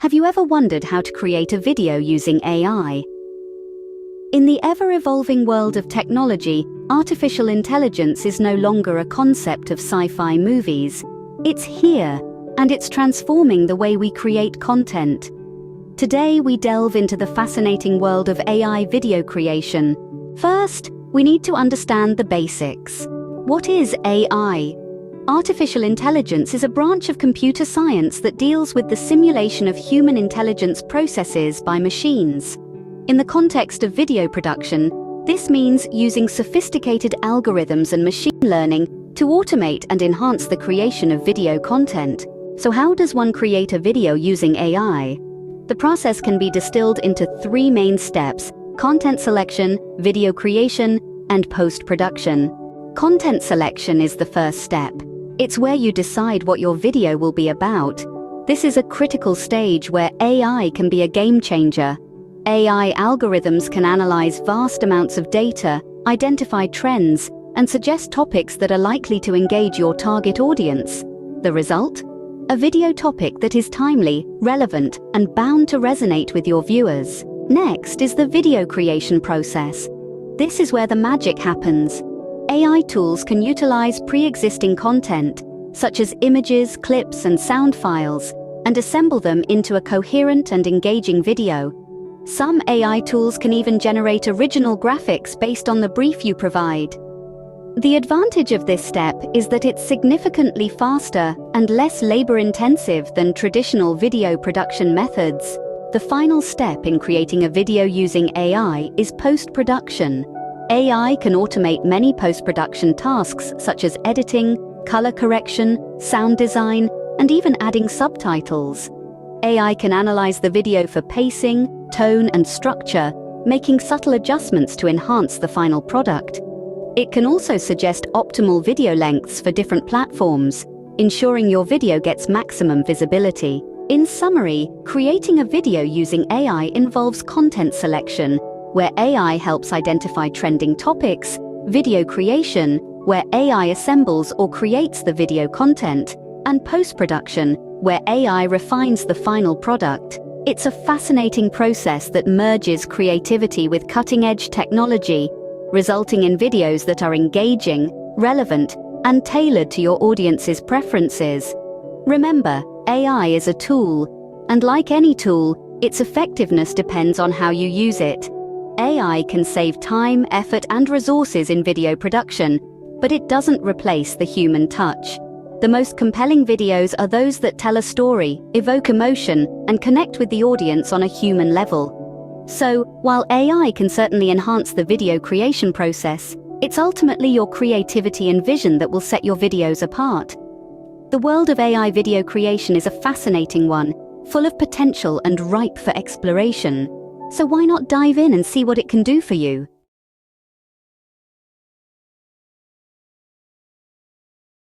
Have you ever wondered how to create a video using AI? In the ever-evolving world of technology, artificial intelligence is no longer a concept of sci-fi movies. It's here, and it's transforming the way we create content. Today, we delve into the fascinating world of AI video creation. First, we need to understand the basics. What is AI? Artificial intelligence is a branch of computer science that deals with the simulation of human intelligence processes by machines. In the context of video production, this means using sophisticated algorithms and machine learning to automate and enhance the creation of video content. So how does one create a video using AI? The process can be distilled into three main steps: content selection, video creation, and post-production. Content selection is the first step. It's where you decide what your video will be about. This is a critical stage where AI can be a game changer. AI algorithms can analyze vast amounts of data, identify trends, and suggest topics that are likely to engage your target audience. The result? A video topic that is timely, relevant, and bound to resonate with your viewers. Next is the video creation process. This is where the magic happens. AI tools can utilize pre-existing content, such as images, clips, and sound files, and assemble them into a coherent and engaging video. Some AI tools can even generate original graphics based on the brief you provide. The advantage of this step is that it's significantly faster and less labor-intensive than traditional video production methods. The final step in creating a video using AI is post-production. AI can automate many post-production tasks such as editing, color correction, sound design, and even adding subtitles. AI can analyze the video for pacing, tone, and structure, making subtle adjustments to enhance the final product. It can also suggest optimal video lengths for different platforms, ensuring your video gets maximum visibility. In summary, creating a video using AI involves content selection, where AI helps identify trending topics, video creation, where AI assembles or creates the video content, and post-production, where AI refines the final product. It's a fascinating process that merges creativity with cutting-edge technology, resulting in videos that are engaging, relevant, and tailored to your audience's preferences. Remember, AI is a tool, and like any tool, its effectiveness depends on how you use it. AI can save time, effort, and resources in video production, but it doesn't replace the human touch. The most compelling videos are those that tell a story, evoke emotion, and connect with the audience on a human level. So, while AI can certainly enhance the video creation process, it's ultimately your creativity and vision that will set your videos apart. The world of AI video creation is a fascinating one, full of potential and ripe for exploration. So why not dive in and see what it can do for you?